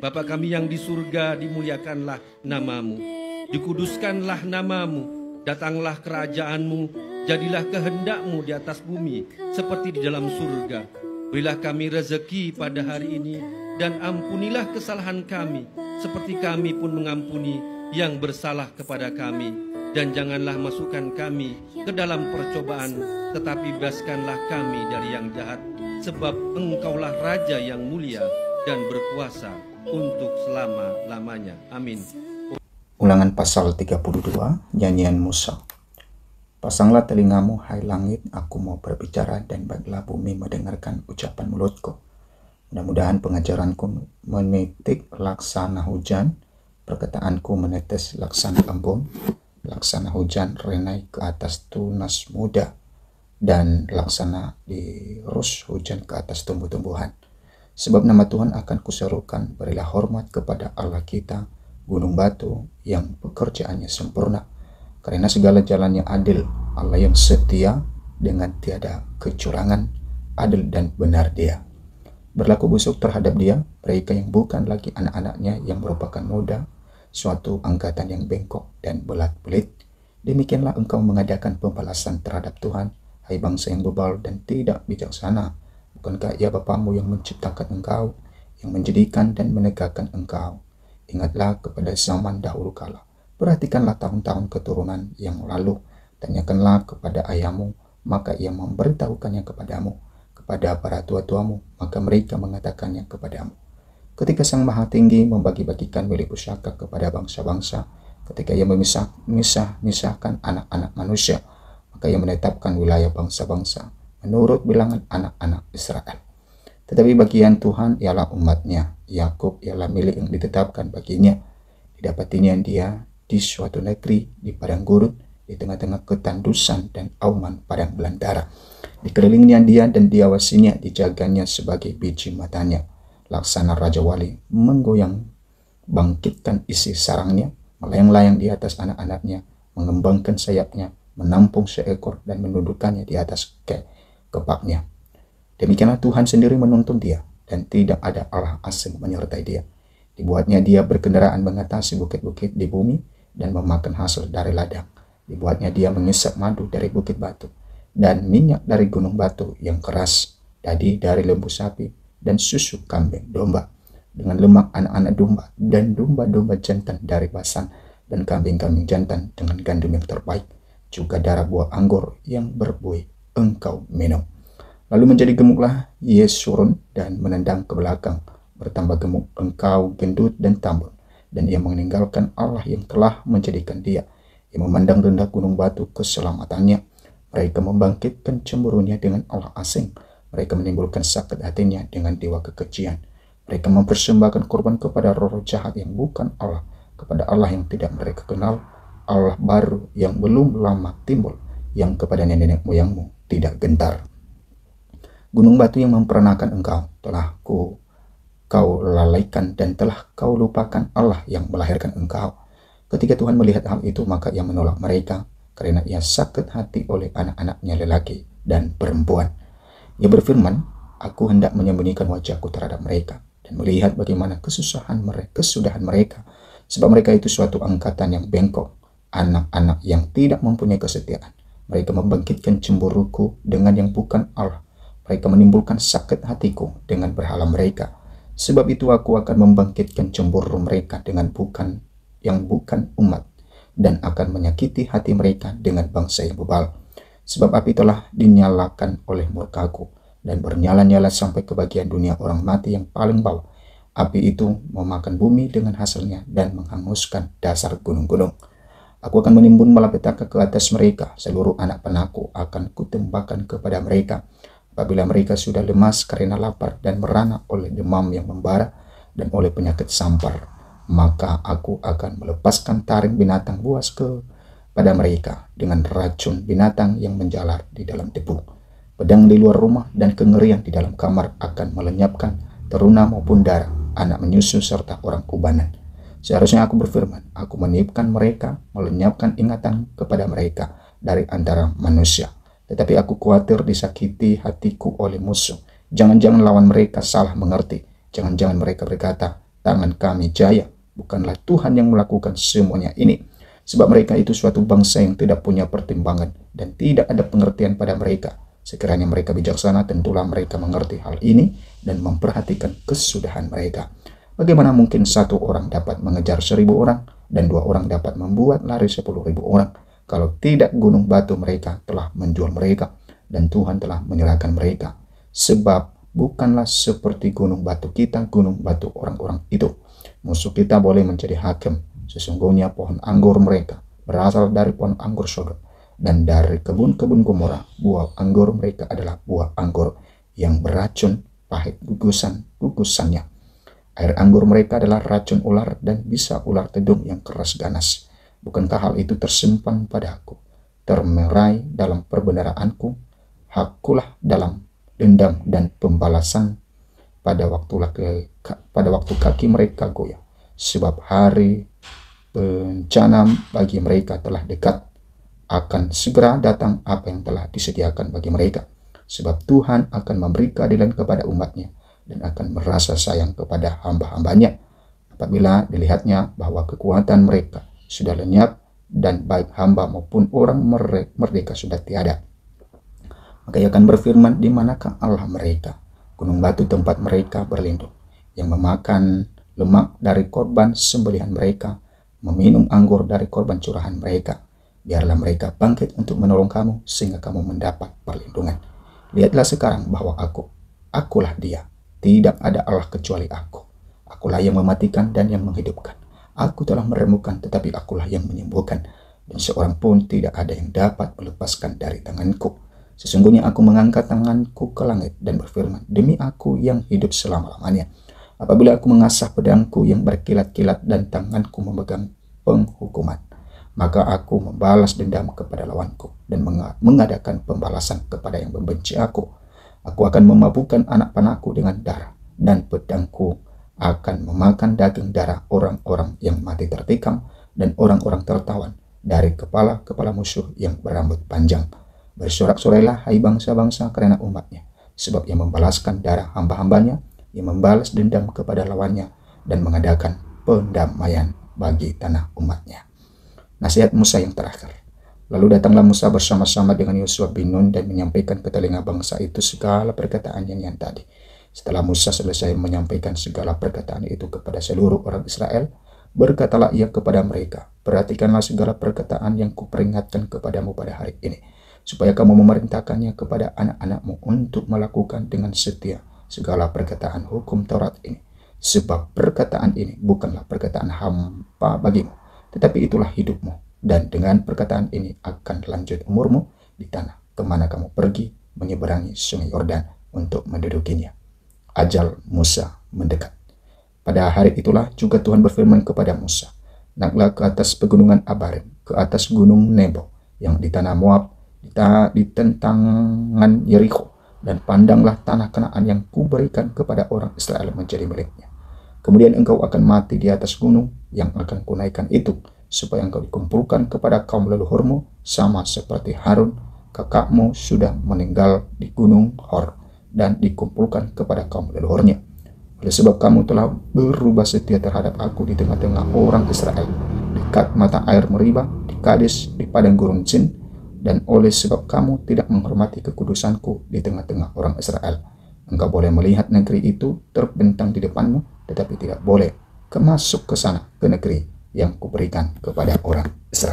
Bapa kami yang di surga, dimuliakanlah namamu, dikuduskanlah namamu, datanglah kerajaanmu, jadilah kehendakmu di atas bumi seperti di dalam surga. Berilah kami rezeki pada hari ini, dan ampunilah kesalahan kami, seperti kami pun mengampuni yang bersalah kepada kami. Dan janganlah masukkan kami ke dalam percobaan, tetapi bebaskanlah kami dari yang jahat, sebab Engkaulah Raja yang mulia dan berkuasa untuk selama-lamanya. Amin. Ulangan pasal 32, nyanyian Musa. Pasanglah telingamu, hai langit, aku mau berbicara, dan baiklah bumi mendengarkan ucapan mulutku. Mudah-mudahan pengajaranku menitik laksana hujan, perkataanku menetes laksana embun, laksana hujan renai ke atas tunas muda, dan laksana dirus hujan ke atas tumbuh-tumbuhan. Sebab nama Tuhan akan kuserukan, berilah hormat kepada Allah kita, gunung batu yang pekerjaannya sempurna. Karena segala jalannya adil, Allah yang setia dengan tiada kecurangan, adil dan benar Dia. Berlaku busuk terhadap Dia, mereka yang bukan lagi anak-anaknya yang merupakan muda, suatu angkatan yang bengkok dan belat-belit. Demikianlah engkau mengadakan pembalasan terhadap Tuhan, hai bangsa yang bebal dan tidak bijaksana. Bukankah Ia Bapamu yang menciptakan engkau, yang menjadikan dan menegakkan engkau? Ingatlah kepada zaman dahulu kala. Perhatikanlah tahun-tahun keturunan yang lalu. Tanyakanlah kepada ayahmu, maka ia memberitahukannya kepadamu. Kepada para tua-tuamu, maka mereka mengatakannya kepadamu. Ketika Sang Maha Tinggi membagi-bagikan milik pusaka kepada bangsa-bangsa, ketika Ia memisahkan anak-anak manusia, maka Ia menetapkan wilayah bangsa-bangsa menurut bilangan anak-anak Israel. Tetapi bagian Tuhan ialah umatnya, Yakub ialah milik yang ditetapkan baginya. Didapatinya dia di suatu negeri, di padang gurun, di tengah-tengah ketandusan dan auman padang belantara. Dikelilingnya dia dan diawasinya, dijaganya sebagai biji matanya. Laksana Raja Wali menggoyang, bangkitkan isi sarangnya, melayang-layang di atas anak-anaknya, mengembangkan sayapnya, menampung seekor dan menundukkannya di atas kepaknya. Demikianlah Tuhan sendiri menuntun dia, dan tidak ada Allah asing menyertai dia. Dibuatnya dia berkendaraan mengatasi bukit-bukit di bumi dan memakan hasil dari ladang. Dibuatnya dia mengisap madu dari bukit batu dan minyak dari gunung batu yang keras, dadi dari lembu sapi dan susu kambing domba, dengan lemak anak-anak domba dan domba-domba jantan dari Basan dan kambing-kambing jantan dengan gandum yang terbaik, juga darah buah anggur yang berbuih engkau minum. Lalu menjadi gemuklah Yesurun dan menendang ke belakang. Bertambah gemuk engkau gendut dan tambun. Dan ia meninggalkan Allah yang telah menjadikan dia. Ia memandang rendah gunung batu keselamatannya. Mereka membangkitkan cemburunya dengan Allah asing. Mereka menimbulkan sakit hatinya dengan dewa kekejian. Mereka mempersembahkan korban kepada roh jahat yang bukan Allah, kepada Allah yang tidak mereka kenal, Allah baru yang belum lama timbul, yang kepada nenek moyangmu tidak gentar. Gunung batu yang memperanakan engkau, telah kau lalaikan dan telah kau lupakan Allah yang melahirkan engkau. Ketika Tuhan melihat hal itu, maka Ia menolak mereka, karena Ia sakit hati oleh anak-anaknya lelaki dan perempuan. Ia berfirman, aku hendak menyembunyikan wajahku terhadap mereka, dan melihat bagaimana kesudahan mereka, sebab mereka itu suatu angkatan yang bengkok, anak-anak yang tidak mempunyai kesetiaan. Mereka membangkitkan cemburuku dengan yang bukan Allah. Mereka menimbulkan sakit hatiku dengan berhala mereka. Sebab itu aku akan membangkitkan cemburu mereka dengan yang bukan umat, dan akan menyakiti hati mereka dengan bangsa yang bebal. Sebab api telah dinyalakan oleh murkaku, dan bernyala-nyala sampai ke bagian dunia orang mati yang paling bawah. Api itu memakan bumi dengan hasilnya dan menghanguskan dasar gunung-gunung. Aku akan menimbun malapetaka ke atas mereka, seluruh anak panahku akan kutembakkan kepada mereka. Apabila mereka sudah lemas karena lapar dan merana oleh demam yang membara dan oleh penyakit sampar, maka aku akan melepaskan taring binatang buas pada mereka dengan racun binatang yang menjalar di dalam debu. Pedang di luar rumah dan kengerian di dalam kamar akan melenyapkan teruna maupun darah, anak menyusu serta orang ubanan. Seharusnya aku berfirman, aku meniupkan mereka, melenyapkan ingatan kepada mereka dari antara manusia. Tetapi aku khawatir disakiti hatiku oleh musuh. Jangan-jangan lawan mereka salah mengerti. Jangan-jangan mereka berkata, tangan kami jaya, bukanlah Tuhan yang melakukan semuanya ini. Sebab mereka itu suatu bangsa yang tidak punya pertimbangan dan tidak ada pengertian pada mereka. Sekiranya mereka bijaksana, tentulah mereka mengerti hal ini dan memperhatikan kesudahan mereka. Bagaimana mungkin satu orang dapat mengejar 1000 orang dan 2 orang dapat membuat lari 10.000 orang, kalau tidak gunung batu mereka telah menjual mereka dan Tuhan telah menyerahkan mereka. Sebab bukanlah seperti gunung batu kita, gunung batu orang-orang itu. Musuh kita boleh menjadi hakim. Sesungguhnya pohon anggur mereka berasal dari pohon anggur Sodom, dan dari kebun-kebun Gomora buah anggur mereka adalah buah anggur yang beracun, pahit gugusannya. Air anggur mereka adalah racun ular dan bisa ular tedung yang keras ganas. Bukankah hal itu tersimpan padaku, termerai dalam perbendaaraanku? Hakulah dalam dendam dan pembalasan pada waktu kaki mereka goyah. Sebab hari bencana bagi mereka telah dekat. Akan segera datang apa yang telah disediakan bagi mereka. Sebab Tuhan akan memberi keadilan kepada umatnya dan akan merasa sayang kepada hamba-hambanya apabila dilihatnya bahwa kekuatan mereka sudah lenyap dan baik hamba maupun orang merdeka sudah tiada. Maka ia akan berfirman, di manakah Allah mereka? Gunung batu tempat mereka berlindung, yang memakan lemak dari korban sembelihan mereka, meminum anggur dari korban curahan mereka. Biarlah mereka bangkit untuk menolong kamu, sehingga kamu mendapat perlindungan. Lihatlah sekarang bahwa akulah Dia. Tidak ada Allah kecuali aku. Akulah yang mematikan dan yang menghidupkan. Aku telah meremukkan, tetapi akulah yang menyembuhkan. Dan seorang pun tidak ada yang dapat melepaskan dari tanganku. Sesungguhnya aku mengangkat tanganku ke langit dan berfirman, demi aku yang hidup selama-lamanya. Apabila aku mengasah pedangku yang berkilat-kilat dan tanganku memegang penghukuman, maka aku membalas dendam kepada lawanku dan mengadakan pembalasan kepada yang membenci aku. Aku akan memabukkan anak panahku dengan darah, dan pedangku akan memakan daging darah orang-orang yang mati tertikam dan orang-orang tertawan dari kepala-kepala musuh yang berambut panjang. Bersorak-sorailah hai bangsa-bangsa karena umatnya, sebab ia membalaskan darah hamba-hambanya, ia membalas dendam kepada lawannya dan mengadakan pendamaian bagi tanah umatnya. Nasihat Musa yang terakhir. Lalu datanglah Musa bersama-sama dengan Yosua bin Nun dan menyampaikan ke telinga bangsa itu segala perkataannya yang tadi. Setelah Musa selesai menyampaikan segala perkataan itu kepada seluruh orang Israel, berkatalah ia kepada mereka, perhatikanlah segala perkataan yang kuperingatkan kepadamu pada hari ini, supaya kamu memerintahkannya kepada anak-anakmu untuk melakukan dengan setia segala perkataan hukum Taurat ini. Sebab perkataan ini bukanlah perkataan hampa bagimu, tetapi itulah hidupmu, dan dengan perkataan ini akan lanjut umurmu di tanah kemana kamu pergi menyeberangi sungai Yordan untuk mendudukinya. Ajal Musa mendekat. Pada hari itulah juga Tuhan berfirman kepada Musa, naiklah ke atas pegunungan Abarim, ke atas gunung Nebo yang di tanah Moab, di tentangan Yeriko, dan pandanglah tanah Kanaan yang kuberikan kepada orang Israel menjadi miliknya. Kemudian engkau akan mati di atas gunung yang akan kunaikkan itu, supaya engkau dikumpulkan kepada kaum leluhurmu, sama seperti Harun, kakakmu sudah meninggal di gunung Hor, dan dikumpulkan kepada kaum leluhurnya. Oleh sebab kamu telah berubah setia terhadap aku di tengah-tengah orang Israel, dekat mata air Meribah, di Kades, di padang gurun Zin, dan oleh sebab kamu tidak menghormati kekudusanku di tengah-tengah orang Israel, engkau boleh melihat negeri itu terbentang di depanmu, tetapi tidak boleh masuk ke sana, ke negeri yang kuberikan kepada orang Israel.